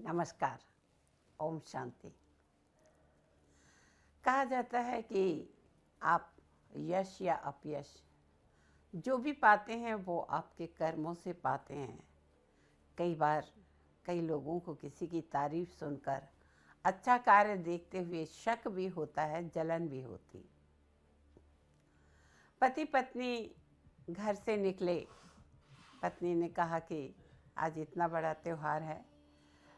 नमस्कार। ओम शांति। कहा जाता है कि आप यश या अपयश जो भी पाते हैं वो आपके कर्मों से पाते हैं। कई बार कई लोगों को किसी की तारीफ सुनकर अच्छा कार्य देखते हुए शक भी होता है, जलन भी होती। पति पत्नी घर से निकले। पत्नी ने कहा कि आज इतना बड़ा त्यौहार है,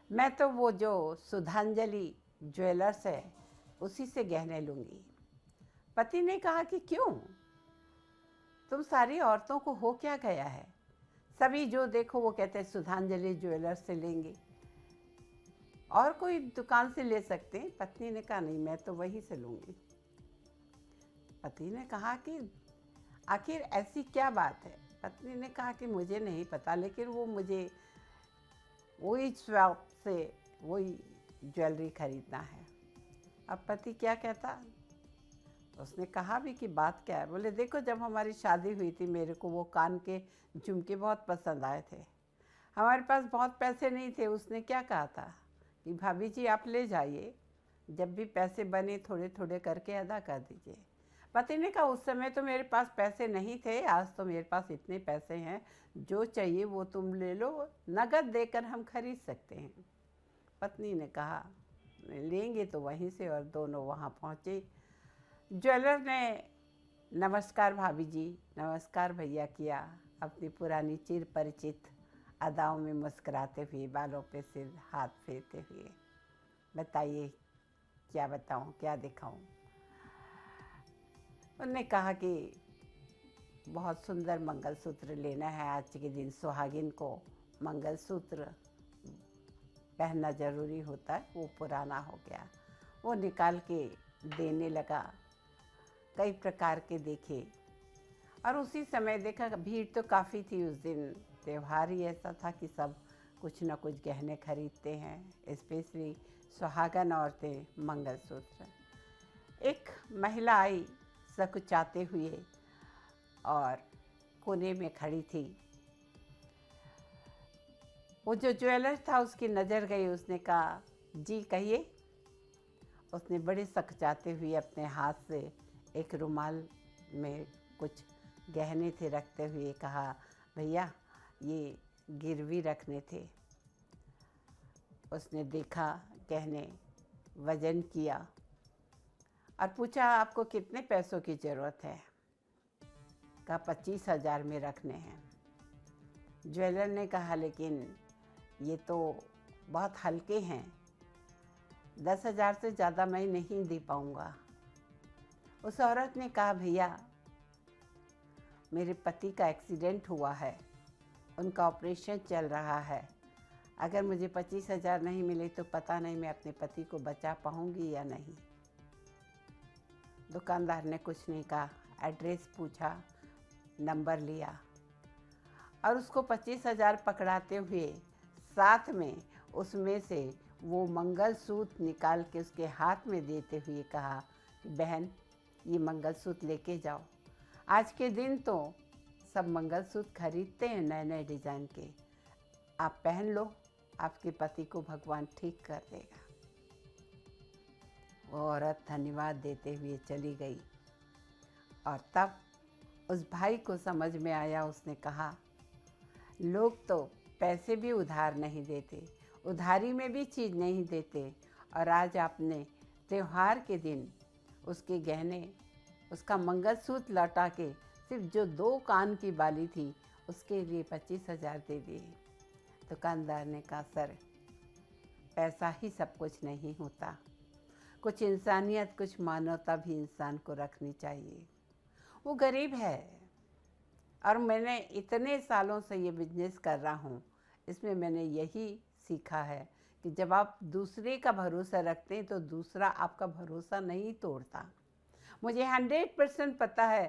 मैं तो वो जो सुधांजलि ज्वेलर्स है उसी से गहने लूँगी। पति ने कहा कि क्यों, तुम सारी औरतों को हो क्या गया है, सभी जो देखो वो कहते हैं सुधांजलि ज्वेलर्स से लेंगे, और कोई दुकान से ले सकते हैं। पत्नी ने कहा नहीं, मैं तो वहीं से लूँगी। पति ने कहा कि आखिर ऐसी क्या बात है। पत्नी ने कहा कि मुझे नहीं पता, लेकिन वो मुझे वही शॉप से वही ज्वेलरी खरीदना है। अब पति क्या कहता, उसने कहा भी कि बात क्या है। बोले देखो, जब हमारी शादी हुई थी मेरे को वो कान के झुमके बहुत पसंद आए थे। हमारे पास बहुत पैसे नहीं थे। उसने क्या कहा था कि भाभी जी आप ले जाइए, जब भी पैसे बने थोड़े थोड़े करके अदा कर दीजिए। पति ने कहा उस समय तो मेरे पास पैसे नहीं थे, आज तो मेरे पास इतने पैसे हैं, जो चाहिए वो तुम ले लो, नगद देकर हम खरीद सकते हैं। पत्नी ने कहा लेंगे तो वहीं से, और दोनों वहाँ पहुँचे। ज्वेलर ने नमस्कार भाभी जी, नमस्कार भैया किया, अपनी पुरानी चिर परिचित अदाओं में मुस्कुराते हुए, बालों पे सिर हाथ फेरते हुए। बताइए क्या बताऊं, क्या दिखाऊं। उन्होंने कहा कि बहुत सुंदर मंगलसूत्र लेना है, आज के दिन सुहागिन को मंगलसूत्र पहनना ज़रूरी होता है, वो पुराना हो गया। वो निकाल के देने लगा, कई प्रकार के देखे, और उसी समय देखा भीड़ तो काफ़ी थी उस दिन। त्यौहार ही ऐसा था कि सब कुछ न कुछ गहने खरीदते हैं, स्पेशली सुहागन औरतें मंगलसूत्र। एक महिला आई सकुचाते हुए और कोने में खड़ी थी। वो जो ज्वेलर था उसकी नज़र गई, उसने कहा जी कहिए। उसने बड़े सकुचाते हुए अपने हाथ से एक रुमाल में कुछ गहने थे रखते हुए कहा, भैया ये गिरवी रखने थे। उसने देखा गहने, वजन किया और पूछा आपको कितने पैसों की ज़रूरत है। कहा 25,000 में रखने हैं। ज्वेलर ने कहा लेकिन ये तो बहुत हल्के हैं, 10,000 से ज़्यादा मैं नहीं दे पाऊँगा। उस औरत ने कहा भैया मेरे पति का एक्सीडेंट हुआ है, उनका ऑपरेशन चल रहा है, अगर मुझे 25,000 नहीं मिले तो पता नहीं मैं अपने पति को बचा पाऊँगी या नहीं। दुकानदार ने कुछ नहीं कहा, एड्रेस पूछा, नंबर लिया और उसको 25,000 पकड़ाते हुए साथ में उसमें से वो मंगलसूत्र निकाल के उसके हाथ में देते हुए कहा बहन ये मंगलसूत्र लेके जाओ। आज के दिन तो सब मंगलसूत्र खरीदते हैं नए नए डिज़ाइन के, आप पहन लो, आपके पति को भगवान ठीक कर देगा। वो औरत धन्यवाद देते हुए चली गई। और तब उस भाई को समझ में आया, उसने कहा लोग तो पैसे भी उधार नहीं देते, उधारी में भी चीज़ नहीं देते, और आज आपने त्यौहार के दिन उसके गहने, उसका मंगलसूत्र लौटा के सिर्फ जो 2 कान की बाली थी उसके लिए 25,000 दे दिए। दुकानदार ने कहा सर पैसा ही सब कुछ नहीं होता, कुछ इंसानियत, कुछ मानवता भी इंसान को रखनी चाहिए। वो गरीब है और मैंने इतने सालों से ये बिजनेस कर रहा हूँ, इसमें मैंने यही सीखा है कि जब आप दूसरे का भरोसा रखते हैं तो दूसरा आपका भरोसा नहीं तोड़ता। मुझे 100% पता है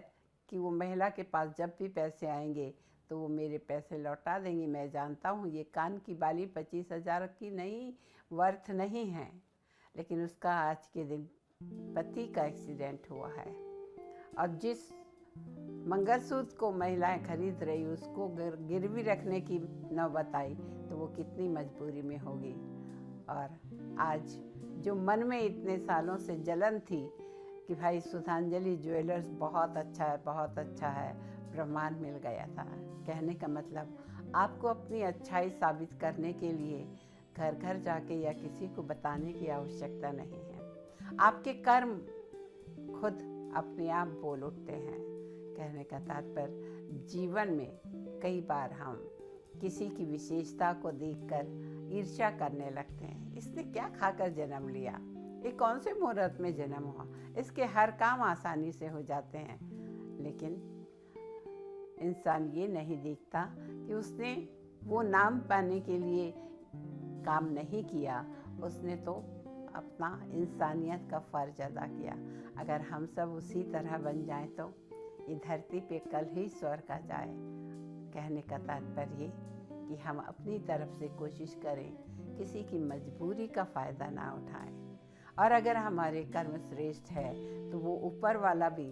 कि वो महिला के पास जब भी पैसे आएंगे तो वो मेरे पैसे लौटा देंगी। मैं जानता हूँ ये कान की बाली 25,000 की नहीं, वर्थ नहीं है, लेकिन उसका आज के दिन पति का एक्सीडेंट हुआ है और जिस मंगलसूत्र को महिलाएं खरीद रही उसको गिरवी रखने की नौबत आई तो वो कितनी मजबूरी में होगी। और आज जो मन में इतने सालों से जलन थी कि भाई सुधांजलि ज्वेलर्स बहुत अच्छा है, बहुत अच्छा है, प्रमाण मिल गया था। कहने का मतलब आपको अपनी अच्छाई साबित करने के लिए घर घर जाके या किसी को बताने की आवश्यकता नहीं है। आपके कर्म खुद अपने आप बोल उठते हैं। कहने का तात्पर्य जीवन में कई बार हम किसी की विशेषता को देखकर ईर्ष्या करने लगते हैं। इसने क्या खाकर जन्म लिया, ये कौन से मुहूर्त में जन्म हुआ, इसके हर काम आसानी से हो जाते हैं। लेकिन इंसान ये नहीं देखता कि उसने वो नाम पाने के लिए काम नहीं किया, उसने तो अपना इंसानियत का फ़र्ज अदा किया। अगर हम सब उसी तरह बन जाएं तो ये धरती पे कल ही स्वर्ग आ जाए। कहने का तात्पर्य कि हम अपनी तरफ से कोशिश करें, किसी की मजबूरी का फ़ायदा ना उठाएं। और अगर हमारे कर्म श्रेष्ठ है तो वो ऊपर वाला भी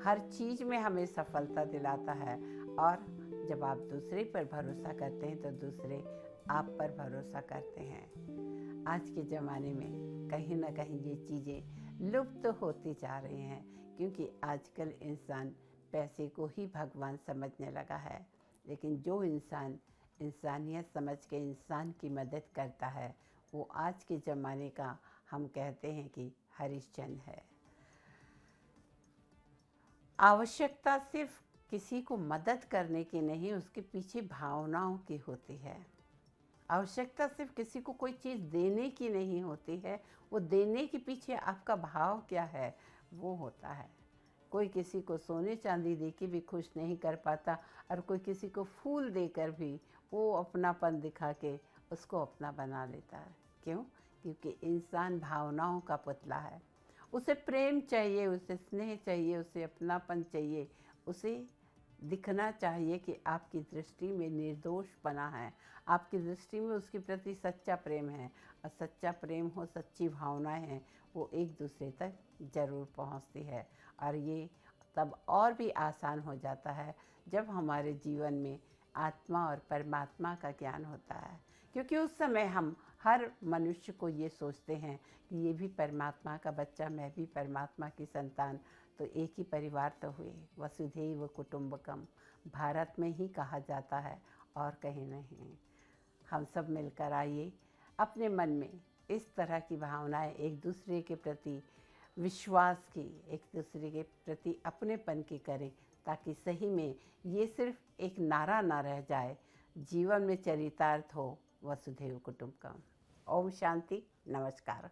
हर चीज़ में हमें सफलता दिलाता है। और जब आप दूसरे पर भरोसा करते हैं तो दूसरे आप पर भरोसा करते हैं। आज के ज़माने में कहीं ना कहीं ये चीज़ें लुप्त होती जा रही हैं, क्योंकि आजकल इंसान पैसे को ही भगवान समझने लगा है। लेकिन जो इंसान इंसानियत समझ के इंसान की मदद करता है, वो आज के ज़माने का हम कहते हैं कि हरिश्चंद्र है। आवश्यकता सिर्फ किसी को मदद करने की नहीं, उसके पीछे भावनाओं की होती है। आवश्यकता सिर्फ किसी को कोई चीज़ देने की नहीं होती है, वो देने के पीछे आपका भाव क्या है वो होता है। कोई किसी को सोने चांदी दे के भी खुश नहीं कर पाता, और कोई किसी को फूल देकर भी वो अपनापन दिखा के उसको अपना बना लेता है। क्यों? क्योंकि इंसान भावनाओं का पुतला है। उसे प्रेम चाहिए, उसे स्नेह चाहिए, उसे अपनापन चाहिए, उसे दिखना चाहिए कि आपकी दृष्टि में निर्दोषपना है, आपकी दृष्टि में उसके प्रति सच्चा प्रेम है। और सच्चा प्रेम हो, सच्ची भावनाएं हैं, वो एक दूसरे तक ज़रूर पहुंचती है। और ये तब और भी आसान हो जाता है जब हमारे जीवन में आत्मा और परमात्मा का ज्ञान होता है, क्योंकि उस समय हम हर मनुष्य को ये सोचते हैं कि ये भी परमात्मा का बच्चा, मैं भी परमात्मा की संतान, तो एक ही परिवार तो हुए। वसुधैव कुटुंबकम भारत में ही कहा जाता है और कहीं नहीं। हम सब मिलकर आइए अपने मन में इस तरह की भावनाएं एक दूसरे के प्रति विश्वास की, एक दूसरे के प्रति अपनेपन की करें, ताकि सही में ये सिर्फ एक नारा ना रह जाए, जीवन में चरितार्थ हो वसुधैव कुटुंबकम। ओम शांति, नमस्कार।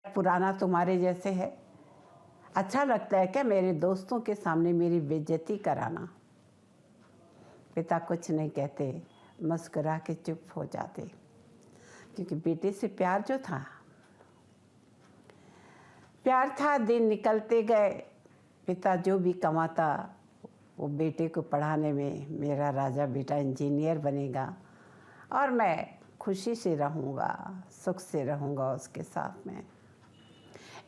पुराना तुम्हारे जैसे है? अच्छा लगता है क्या मेरे दोस्तों के सामने मेरी बेइज्जती कराना? पिता कुछ नहीं कहते, मुस्कुरा के चुप हो जाते, क्योंकि बेटे से प्यार जो था, प्यार था। दिन निकलते गए, पिता जो भी कमाता वो बेटे को पढ़ाने में, मेरा राजा बेटा इंजीनियर बनेगा और मैं खुशी से रहूँगा, सुख से रहूँगा उसके साथ में।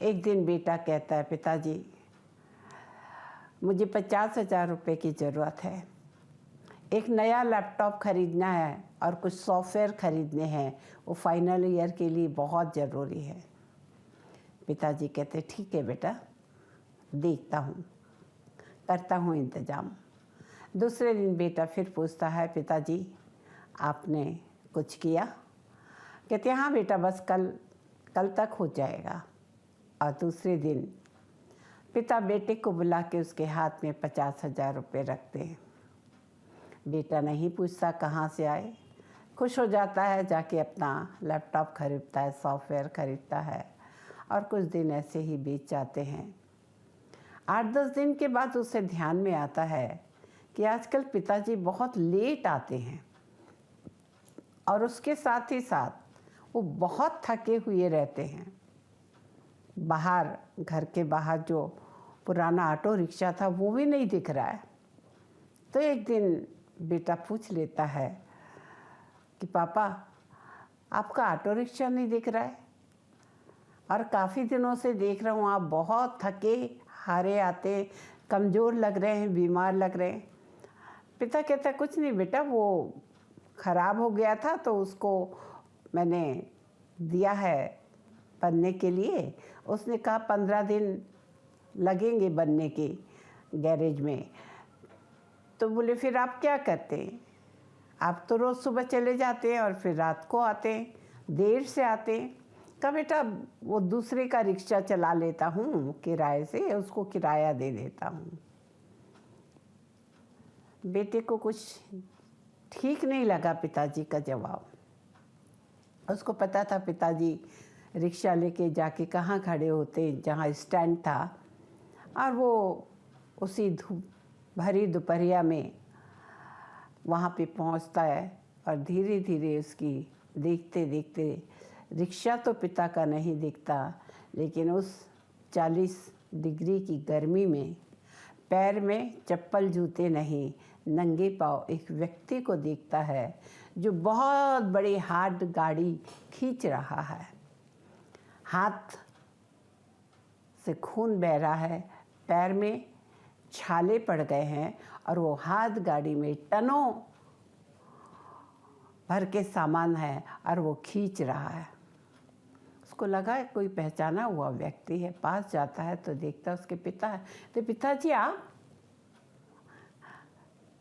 एक दिन बेटा कहता है, पिताजी मुझे 50,000 रुपये की ज़रूरत है, एक नया लैपटॉप ख़रीदना है और कुछ सॉफ्टवेयर ख़रीदने हैं, वो फाइनल ईयर के लिए बहुत ज़रूरी है। पिताजी कहते ठीक है बेटा, देखता हूँ, करता हूँ इंतज़ाम। दूसरे दिन बेटा फिर पूछता है, पिताजी आपने कुछ किया? कहते हाँ बेटा, बस कल तक हो जाएगा। और दूसरे दिन पिता बेटे को बुला के उसके हाथ में 50,000 रुपये रखते हैं। बेटा नहीं पूछता कहाँ से आए, खुश हो जाता है, जाके अपना लैपटॉप खरीदता है, सॉफ्टवेयर खरीदता है और कुछ दिन ऐसे ही बीत जाते हैं। 8-10 दिन के बाद उसे ध्यान में आता है कि आजकल पिताजी बहुत लेट आते हैं और उसके साथ ही साथ वो बहुत थके हुए रहते हैं। बाहर, घर के बाहर जो पुराना ऑटो रिक्शा था वो भी नहीं दिख रहा है। तो एक दिन बेटा पूछ लेता है कि पापा आपका ऑटो रिक्शा नहीं दिख रहा है और काफ़ी दिनों से देख रहा हूँ आप बहुत थके हारे आते, कमज़ोर लग रहे हैं, बीमार लग रहे हैं। पिता कहता कुछ नहीं बेटा, वो ख़राब हो गया था तो उसको मैंने दिया है बनने के लिए। उसने कहा 15 दिन लगेंगे बनने के गैरेज में। तो बोले फिर आप क्या करते हैं? आप तो रोज़ सुबह चले जाते हैं और फिर रात को आते हैं, देर से आते हैं। कहा बेटा वो दूसरे का रिक्शा चला लेता हूँ किराए से, उसको किराया दे देता हूँ। बेटे को कुछ ठीक नहीं लगा पिताजी का जवाब। उसको पता था पिताजी रिक्शा लेके जाके कहाँ खड़े होते, जहाँ स्टैंड था, और वो उसी भरी दोपहरिया में वहाँ पे पहुँचता है और धीरे धीरे उसकी देखते देखते रिक्शा तो पिता का नहीं दिखता, लेकिन उस 40 डिग्री की गर्मी में पैर में चप्पल जूते नहीं, नंगे पाँव एक व्यक्ति को देखता है जो बहुत बड़ी हार्ड गाड़ी खींच रहा है। हाथ से खून बह रहा है, पैर में छाले पड़ गए हैं और वो हाथ गाड़ी में टनों भर के सामान है और वो खींच रहा है। उसको लगा कोई पहचाना हुआ व्यक्ति है, पास जाता है तो देखता उसके पिता है। तो पिताजी आप?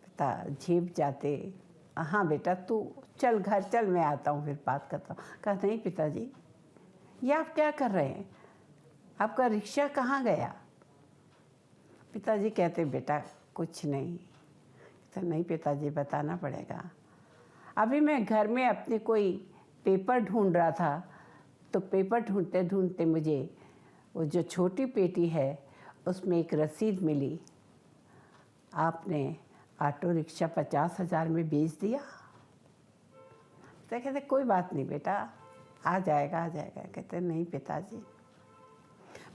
पिता झेप जाते, हाँ बेटा तू चल घर चल, मैं आता हूँ फिर बात करता हूँ। कहा नहीं पिताजी, ये आप क्या कर रहे हैं? आपका रिक्शा कहाँ गया? पिताजी कहते बेटा कुछ नहीं। तो नहीं पिताजी बताना पड़ेगा। अभी मैं घर में अपने कोई पेपर ढूंढ रहा था, तो पेपर ढूंढते ढूंढते मुझे वो जो छोटी पेटी है उसमें एक रसीद मिली, आपने ऑटो रिक्शा 50,000 में बेच दिया। तो कहते कोई बात नहीं बेटा, आ जाएगा। कहते नहीं पिताजी,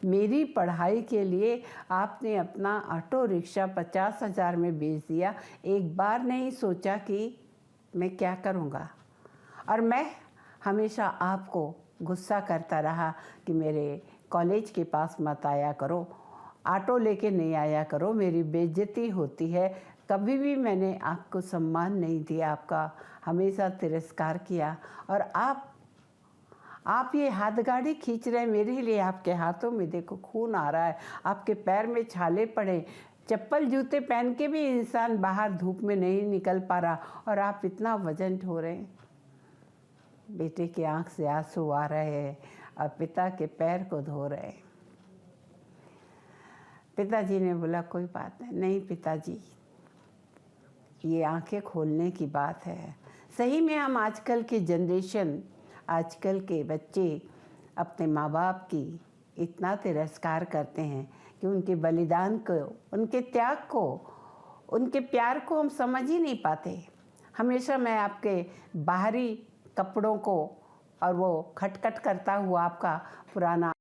मेरी पढ़ाई के लिए आपने अपना ऑटो रिक्शा 50,000 में बेच दिया, एक बार नहीं सोचा कि मैं क्या करूँगा। और मैं हमेशा आपको गुस्सा करता रहा कि मेरे कॉलेज के पास मत आया करो, ऑटो लेके नहीं आया करो, मेरी बेइज्जती होती है। कभी भी मैंने आपको सम्मान नहीं दिया, आपका हमेशा तिरस्कार किया। और आप ये हाथ गाड़ी खींच रहे हैं मेरे लिए, आपके हाथों में देखो खून आ रहा है, आपके पैर में छाले पड़े, चप्पल जूते पहन के भी इंसान बाहर धूप में नहीं निकल पा रहा, और आप इतना वजन ढो रहे हैं। बेटे की आंख से आंसू आ रहे हैं और पिता के पैर को धो रहे हैं। पिताजी ने बोला कोई बात नहीं पिताजी, ये आंखें खोलने की बात है। सही में हम आजकल की जनरेशन, आजकल के बच्चे अपने माँ बाप की इतना तिरस्कार करते हैं कि उनके बलिदान को, उनके त्याग को, उनके प्यार को हम समझ ही नहीं पाते। हमेशा मैं आपके बाहरी कपड़ों को और वो खटखट करता हुआ आपका पुराना